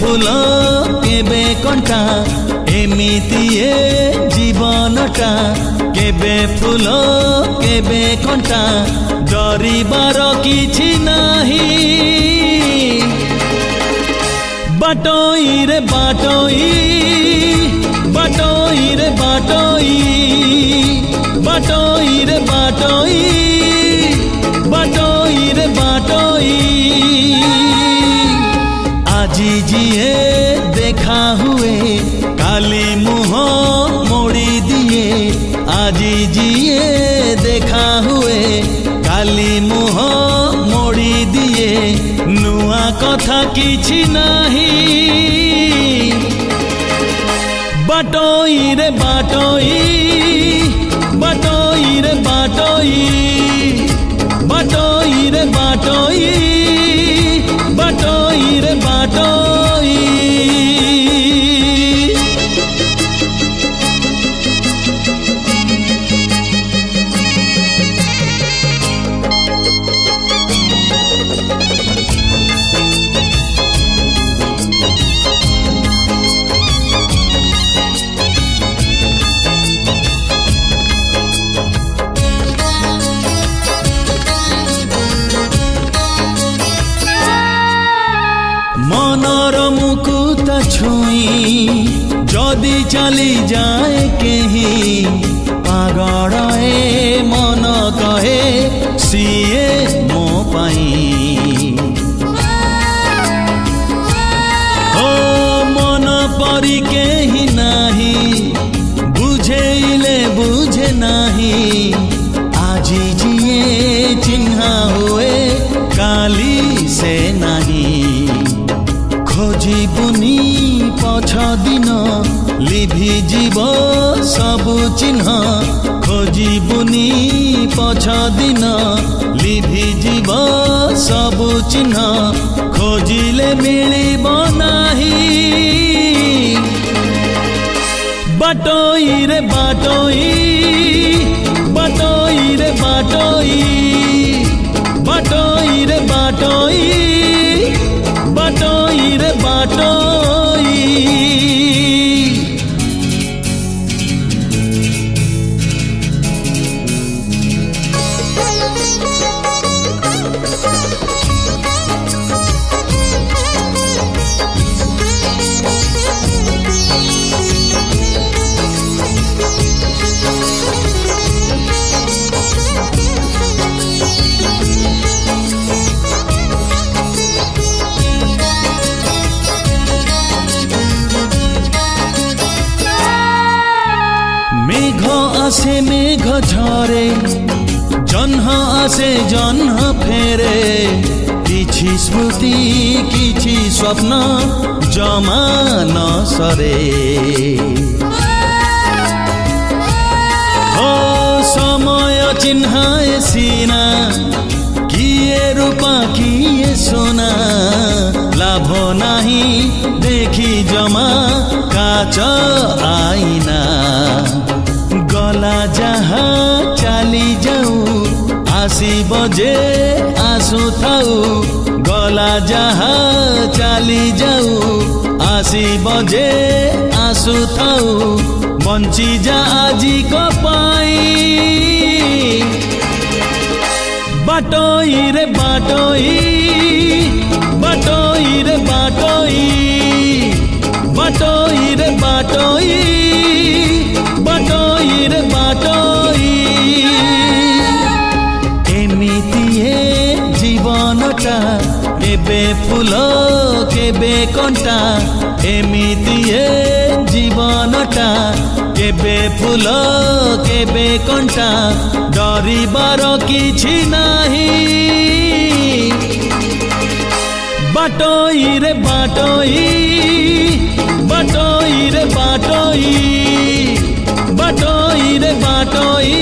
फूल केबे कंटा एमिति ए जीवनटा केबे फूल केबे कंटा डरिबार किछि नाही बाटोई रे बाटोई बाटोई रे बाटोई बाटोई रे बाटोई बाटोई रे बाटोई आजी जिए देखा हुए काली मुँह मोड़ी दिए आजी जिए देखा हुए काली मुँह मोड़ी दिए नुआ कथा किछि नाही बाटोई रे बाटोई बाटोई रे बाटोई बाटोई रे बाटोई बाटोई रे बाटोई मनर मुकुट छुई जदि चली जाए कहीं पागल ए मन कहे सीए मो पाई ओ मन परी केही नाही बुझेले बुझे नाही आजी जिए चिन्हा हुए काली से नहीं खोजिबुनी पछ दिन लिभि जीव सबु चिन्ह खोजिबुनी पछ दिन लिभि जीव सबु चिन्ह खोजिले मिलिब नाही बाटोई रे बाटोई बाटोई रे बाटोई बाटोई रे बाटोई बाटोई रे बाटोई मेघ आसे मेघ झरे जन्ह आसे जन्ह फेरे किछि स्मृति किछि स्वप्न जमा न सरे हो समय चिन्हाए सीना किए रूपा किए सोना लाभ नाही देखी जमा काच आईना गला जहा चली जाऊ आसी बजे आसु थाऊ गला जहा चली जाऊ आसी बजे आसु थाऊ बंची जा आजी को पाई बाटोई रे बाटोई बाटोई रे बाटोई बाटोई रे बाटोई बाटोई रे बाटोई एमिति ए जीवनटा केबे फूल केबे कंटा एमिति ए जीवनटा केबे फूल केबे कंटा डरिबार किछि नाही बाटोई रे बाटोई बाटोई रे बाटोई बाटोई रे बाटोई